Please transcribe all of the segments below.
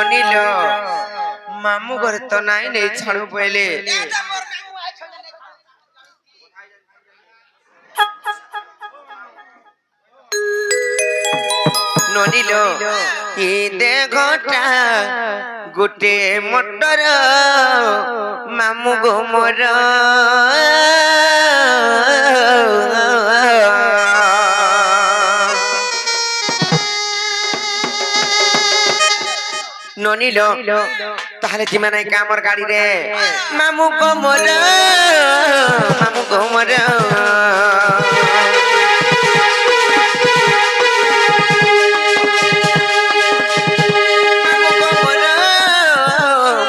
ননিল মামু ঘরে তো নাই নেই ছাড়ু পইলে ননিল ই দেঘটা গোটে মটর মামু গো মোর ননিল তাহলে জিমা নাই কামর গাড়ি রে মামু গো মোর মামু গো মোর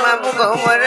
মামু গো মোর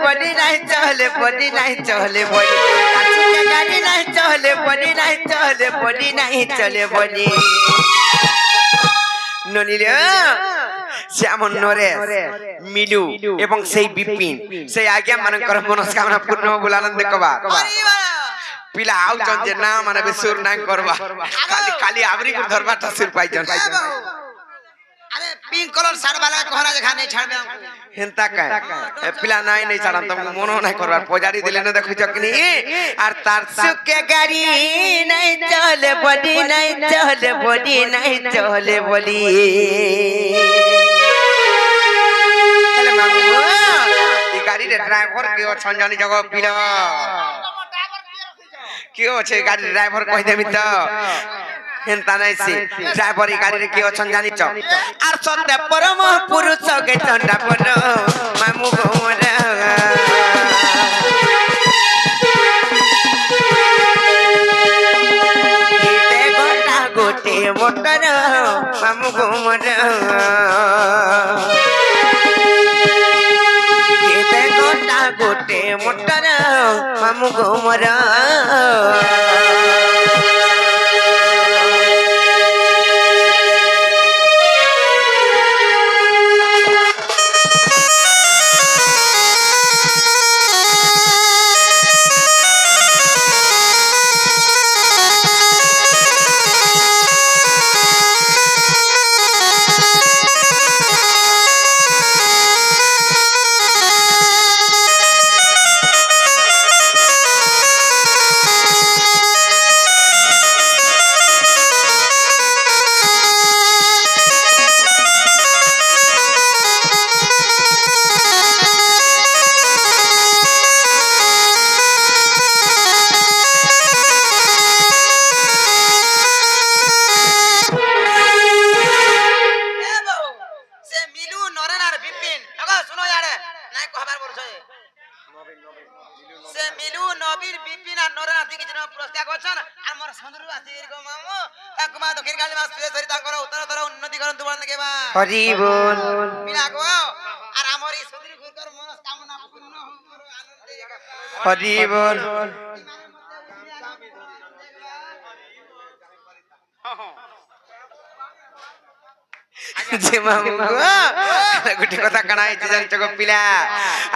बड़ी नहीं चले बड़ी नहीं चले बड़ी गाड़ी नहीं चले बड़ी नहीं चले बड़ी नहीं चले बड़ी ननिले श्यामन नरे मिलू एवं सेई बिपिन सेई आज्ञा मानकर मनस्कामना पूर्ण बोल आनंद कबा पिला आउ जन जे ना माने बेसुर ना करबा खाली खाली आवरी को धरबाटा सुर पाई जन अरे पिंक कलर साड़ वाला कोहरा देखा नहीं छाड़ दे हेंता का पिला नाई नहीं छाड़न त मनो नहीं करबार पुजारी दिले न देखु चकनी और तार सुके गाड़ी नहीं चले बड़ी नहीं चले बड़ी नहीं चले बोली चले मामू ई गाड़ी रे ड्राइवर के छन जानी जगह पिला के छे गाड़ी ड्राइवर कहि देबी त हेंता नहीं सी ड्राइवर गाड़ी रे के अछन जानि छ आर सत्य परम पुरुष के चंडा पर मामू गो मोर गीते गोटा गोटे मोटर मामू गो मोर गीते गोटा गोटे मोटर मामू गो मोर हरि बोल हरि बोल जे मामू गुटी कथा कणा इति जानि चको पिला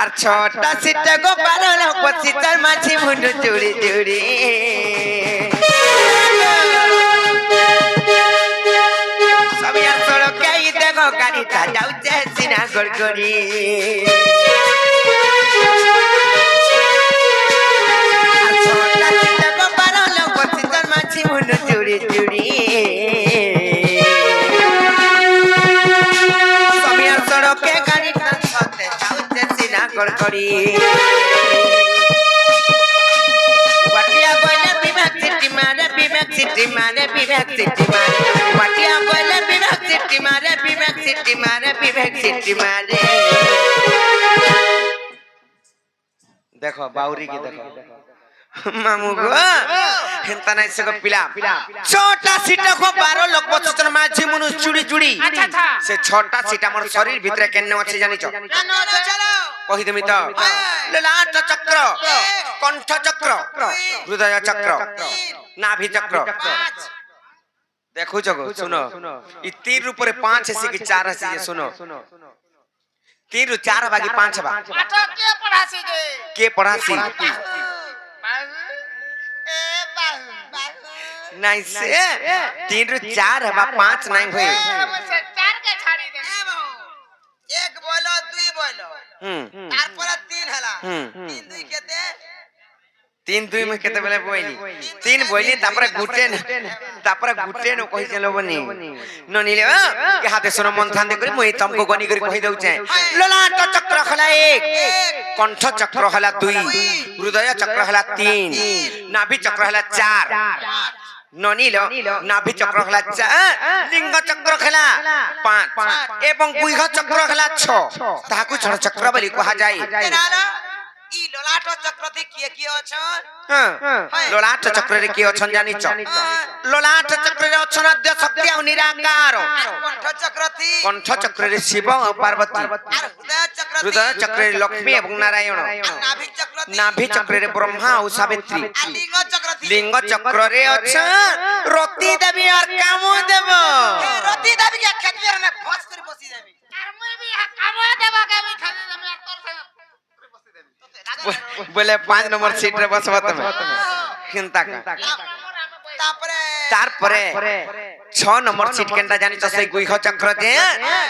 आर छोटा सिटा गो पारल पछि तर माछी मुंड चूड़ी चूड़ी सब यार सड़क के ई देखो गाड़ी ता जाउ छे सिना गड़गड़ी आर छोटा सिटा गो पारल पछि तर माछी मुंड चूड़ी चूड़ी के गाड़ी साथे जाउते सिना गड़गड़ी वाटिया बोले विवेक सिटी मारे विवेक सिटी मारे विवेक सिटी मारे वाटिया बोले विवेक सिटी मारे विवेक सिटी मारे विवेक सिटी मारे देखो बाउरी की देखो মামু গো হেনতা নাই সে পিলা ছটা সিটা কো 12 লোক বসছন মাঝি মনু চুড়ি চুড়ি সে ছটা সিটা মোর শরীর ভিতরে কেন আছে জানিছ কেন আছে চলো কহি তুমি তো ললাট চক্র কণ্ঠ চক্র হৃদয় চক্র নাভি চক্র দেখুছ গো শুনো ই 3 উপরে 5 আছে কি 4 আছে যে শুনো 3 ରୁ 4 বাকি 5 বা পাঠ কে পড়াছি গে কে পড়াছি এ বাহু নাই সে 3 ରୁ 4 বা 5 নাই হয়ে সে চার কে ছাড়ি দে এ বাহু এক বলো দুই বলো তারপর তিন হলা তিন দুই কেতে 3 2 মে কেতে বেলে বইলি 3 বইলি তারপরে গুটে ন কहि চলো বনি ন নিলে কে হাতে সোন মন ধ্যান দে করি মই তমको গনি করি কहि দউছে ললাট চক্র হলা 1 কণ্ঠ চক্র হলা 2 হৃদয় চক্র হলা 3 নাভি চক্র হলা 4 ননিল নাভি চক্র হলা 4 লিঙ্গ চক্র হলা 5 এবং গুহ চক্র হলা 6 তাহাকু ছড় চক্র বলি কহা যায় ই ললাট চক্রতে কি অছন ললাট চক্রে কি অছন জানিছ ললাট চক্রে অছন আদ্য শক্তি আর নিরাকার কণ্ঠ চক্রে শিব ও পার্বতী আর হৃদয় চক্রে লক্ষ্মী এবং নারায়ণ নাভি চক্রে ব্রহ্মা ও সাবিত্রী লিঙ্গ চক্রে অছন রতি দেবী আর কাম দেব রতি দেবী কে খেতবি আর না ফস করে বসি যাবি আর মই বি কাম দেব কে আমি খালি আমি আর তোর সঙ্গে बोले 5 नंबर सीट रे बसबा तमे हिंता का तारपरे 6 नंबर सीट केनटा जानि छ से गुह चक्र जे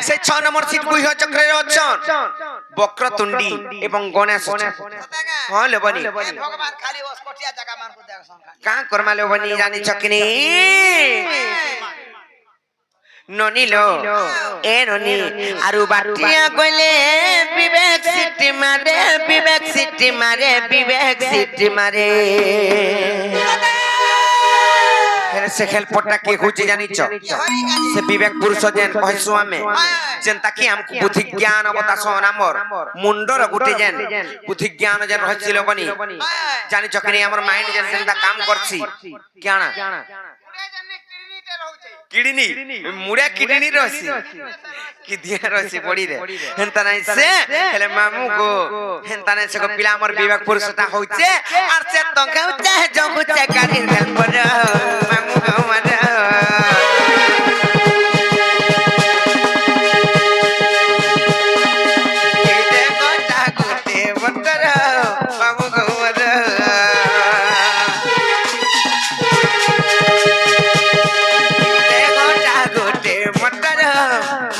से 6 नंबर सीट गुह चक्र रे अछन वक्रतुंडी एवं गणेश हां लेबनी भगवान खाली बस कोटिया जगह मान को देख संखा का करमा लेबनी जानि छ किनी ननिलो ए ननी आरु बाटिया गले विवेक सिटी मारे से खेल पट्टा के होची जानि छ से विवेक पुरुष जेन कहसु हमें जेनता कि हमको बुद्धि ज्ञान बतास हमर मुंडर गुटे जेन बुद्धि ज्ञान जेन रहसिलो बनी जानि छ कि हमर माइंड जेन सेंता काम करछि ज्ञान किडनी मुड़ा किडनी रसी कि दिया रसी बड़ी रे हेंता नै से हेले मामू को हेंता नै से को पिला हमर विवेक पुरुषता होइছে আর সে তঙ্কা চাহে জগু চে গাড়ি দেন পর মামू को मर केते गोटा गोटे बतर मामू को मर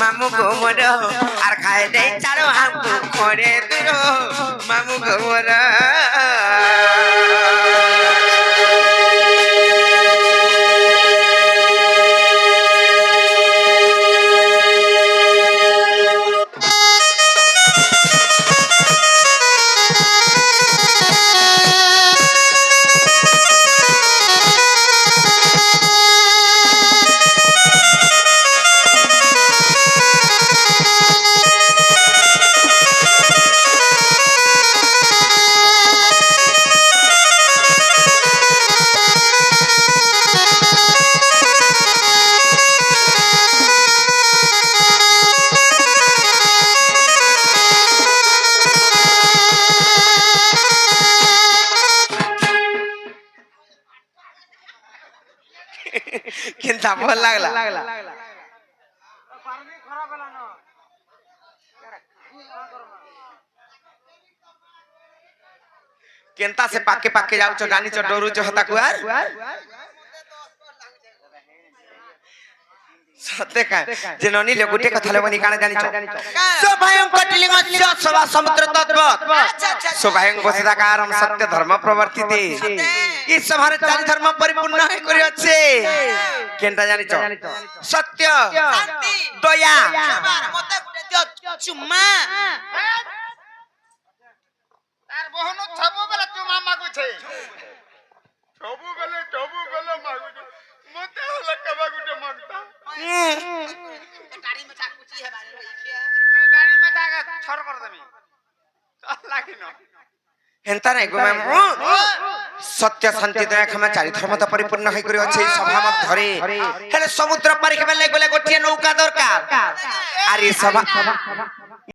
मामू घुमर और खाए दे चारो हमको खोरे दुरो मामू घुमर किंता भल लागला केंता से पाके पाके जाउ छ जानि छ डरू छ हता कुआर सत्य का जे ननी ले गुटे कथा लेबनी काने जानि छ सो भयं कटलिंग सभा समुद्र तत्व सो भयं बसदाकार सत्य धर्म प्रवर्तिते ई सभार चारि धर्म परिपूर्ण है करि अछि केंता जानि छ सत्य शांति दया मते गुटे दियो चुम्मा तार बहनु छबु बेला चुम्मा मागु छै छबु बेला मागु छै मते होला कबा गुटे मागता गाड़ी में चाकुची है बारे रही मैं गाड़ी में जाके छोड़ कर देमी लागिनो हेंता नै गो সত্য শান্তি দয়া ক্ষমা চারি ধর্মতা পরিপূর্ণ হয়ে করে আছে এই সভা মধ্যে হেলে সমুদ্র পারি খেবে লাগবে গোটিয়ে নৌকা দরকার আর এই সভা